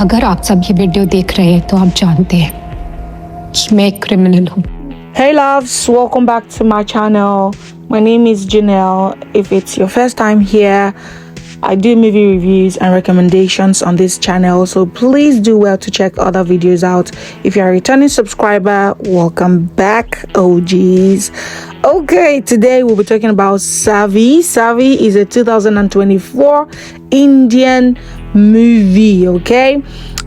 अगर आप सब ये वीडियो देख रहे हैं तो आप जानते हैं कि मैं एक क्रिमिनल हूँ। Hey loves, welcome back to my channel. My name is Janelle. If it's your first time here, I do movie reviews and recommendations on this channel, so please do well to check other videos out. If you're a returning subscriber, welcome back, OGs. Okay, today we'll be talking about Savi. Savi is a 2024 Indian movie, okay?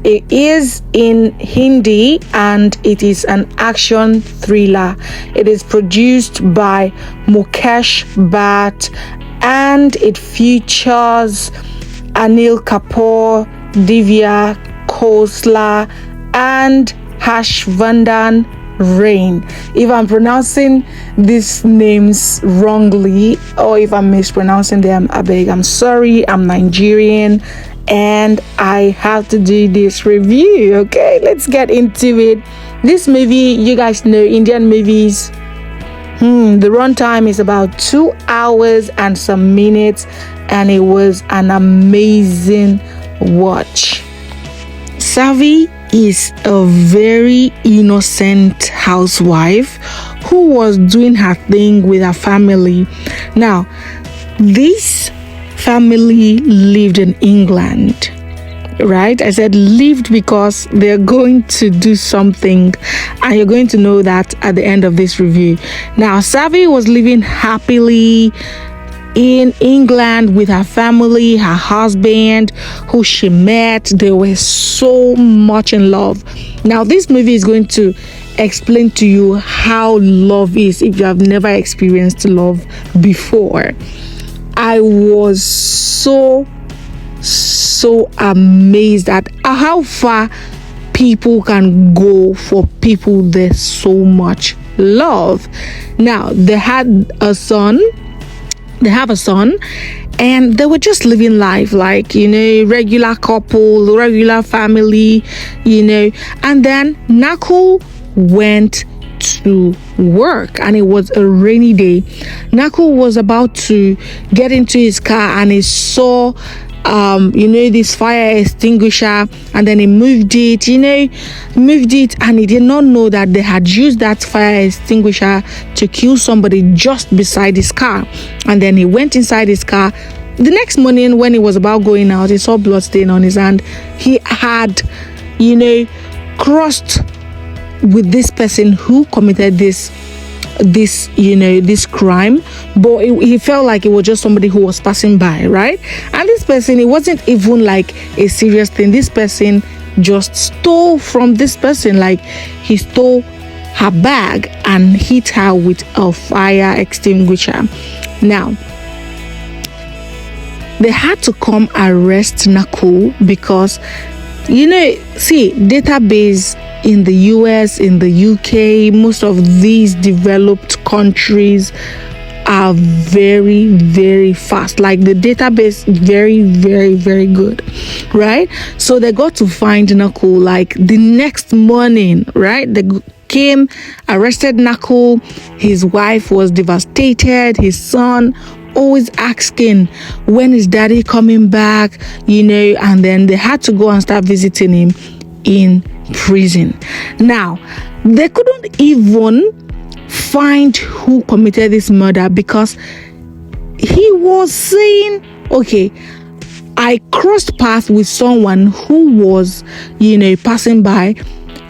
It is in Hindi and it is an action thriller. It is produced by Mukesh Bhatt and it features Anil Kapoor, Divya Khosla and Harshvardhan Rain. If I'm pronouncing these names wrongly or if I'm mispronouncing them, I beg, I'm sorry. I'm Nigerian and I have to do this review. Okay, let's get into it. This movie, you guys know Indian movies, the runtime is about 2 hours and some minutes, and it was an amazing watch. Savi is a very innocent housewife who was doing her thing with her family. Now, this family lived in England, right? I said lived because they're going to do something, and you're going to know that at the end of this review. Now, Savi was living happily in England with her family, her husband, who she met. They were so much in love. Now, this movie is going to explain to you how love is if you have never experienced love before. I was so amazed at how far people can go for people they so much love. Now, they have a son, and they were just living life like, regular couple, regular family, and then Nakul went to work and it was a rainy day. Nakul was about to get into his car and he saw this fire extinguisher, and then he moved it and he did not know that they had used that fire extinguisher to kill somebody just beside his car. And then he went inside his car. The next morning when he was about going out, he saw blood stain on his hand. He had crossed with this person who committed this crime, but he felt like it was just somebody who was passing by, right? And this person, it wasn't even like a serious thing. This person just stole from this person, like he stole her bag and hit her with a fire extinguisher. Now, they had to come arrest Nakul because database in the US, in the UK, most of these developed countries are very, very fast. Like the database, very, very, very good, right? So they got to find Nakul like the next morning, right? They came, arrested Nakul. His wife was devastated. His son always asking, when is daddy coming back? And then they had to go and start visiting him in prison. Now, they couldn't even find who committed this murder because he was saying, okay, I crossed paths with someone who was, passing by.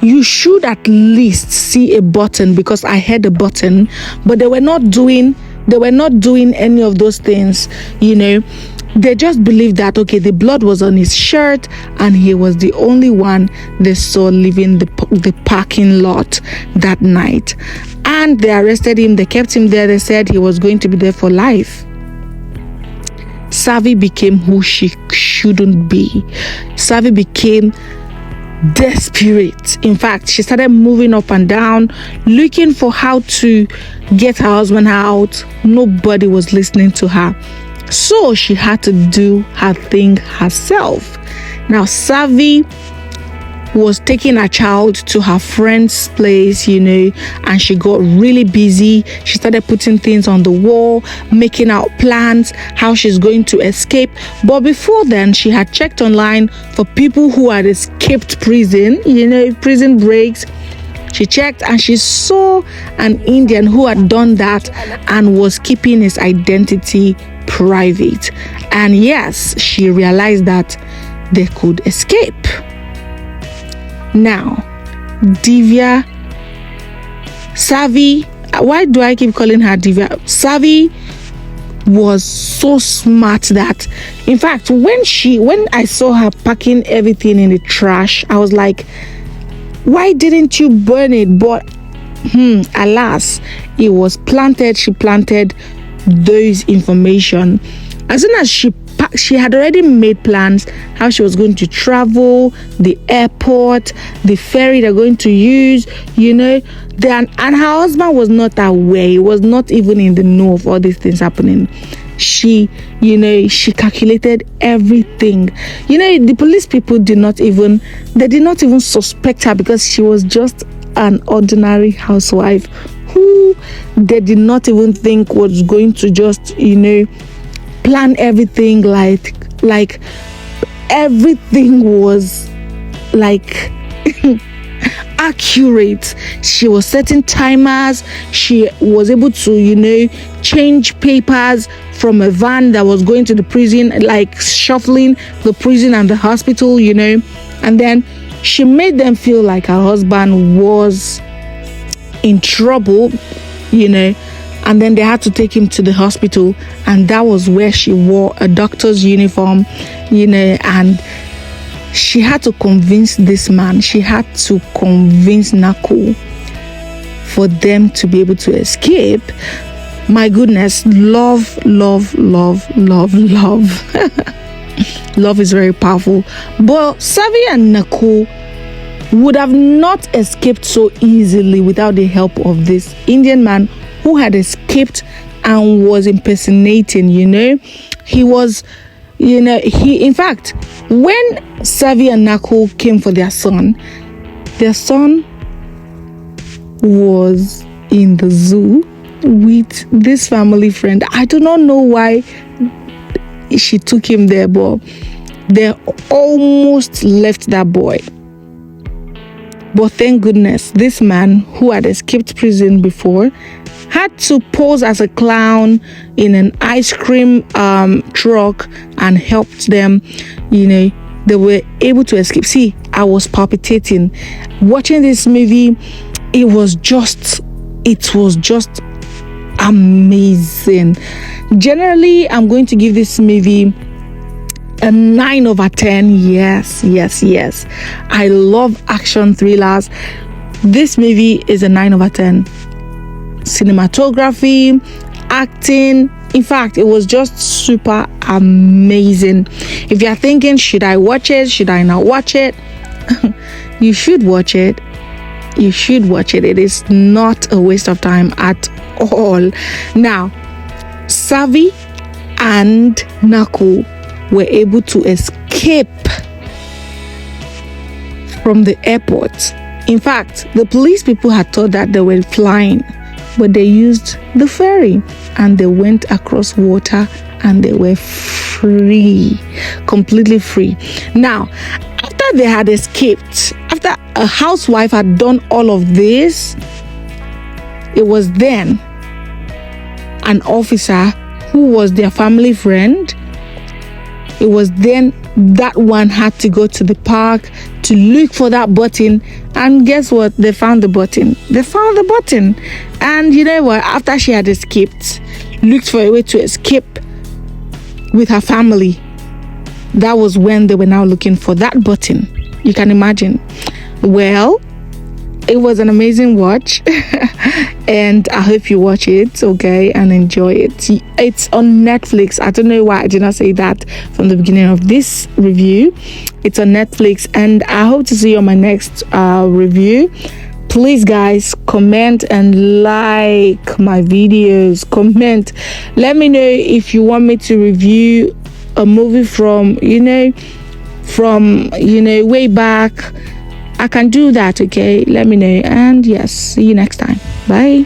You should at least see a button because I heard a button, but they were not doing any of those things. They just believed that, okay, the blood was on his shirt and he was the only one they saw leaving the parking lot that night. And they arrested him. They kept him there. They said he was going to be there for life. Savi became who she shouldn't be. Savi became desperate. In fact, she started moving up and down, looking for how to get her husband out. Nobody was listening to her. So she had to do her thing herself. Now, Savi was taking her child to her friend's place, and she got really busy. She started putting things on the wall, making out plans how she's going to escape. But before then, she had checked online for people who had escaped prison, prison breaks. She checked and she saw an Indian who had done that and was keeping his identity private. And yes, she realized that they could escape. Now, Divya, Savi, why do I keep calling her Divya? Savi was so smart that, in fact, when I saw her packing everything in the trash, I was like, why didn't you burn it? But alas, it was planted. She planted those information. As soon as she had already made plans how she was going to travel, the airport, the ferry they're going to use, and her husband was not aware. He was not even in the know of all these things happening. She calculated everything. The police people did not even suspect her, because she was just an ordinary housewife who they did not even think was going to just, plan everything like everything was like accurate. She was setting timers. She was able to, change papers from a van that was going to the prison, like shuffling the prison and the hospital, and then she made them feel like her husband was in trouble, and then they had to take him to the hospital, and that was where she wore a doctor's uniform, and she had to convince this man. She had to convince Naku for them to be able to escape. My goodness, love. Love is very powerful. But Savi and Naku would have not escaped so easily without the help of this Indian man who had escaped and was impersonating, He was, in fact, when Savi and Naku came for their son was in the zoo with this family friend. I do not know why she took him there, but they almost left that boy. But thank goodness, this man who had escaped prison before had to pose as a clown in an ice cream truck and helped them. They were able to escape. See, I was palpitating watching this movie. It was just amazing. Generally, I'm going to give this movie a 9 over 10. Yes. I love action thrillers. This movie is a 9 over 10. Cinematography, acting, in fact, it was just super amazing. If you're thinking, should I watch it? Should I not watch it? You should watch it. It is not a waste of time at all. Now, Savi and Naku were able to escape from the airport. In fact, the police people had thought that they were flying, but they used the ferry and they went across water and they were free, completely free. Now, after they had escaped, after a housewife had done all of this, it was then an officer who was their family friend, it was then that one had to go to the park to look for that button, and guess what? They found the button. And you know what? After she had escaped, looked for a way to escape with her family, that was when they were now looking for that button. You can imagine. Well, it was an amazing watch and I hope you watch it, okay, and enjoy it. It's on Netflix. I don't know why I did not say that from the beginning of this review. It's on Netflix and I hope to see you on my next review. Please guys, comment and like my videos. Comment, let me know if you want me to review a movie from way back, I can do that. Okay, let me know. And yes, see you next time. Bye.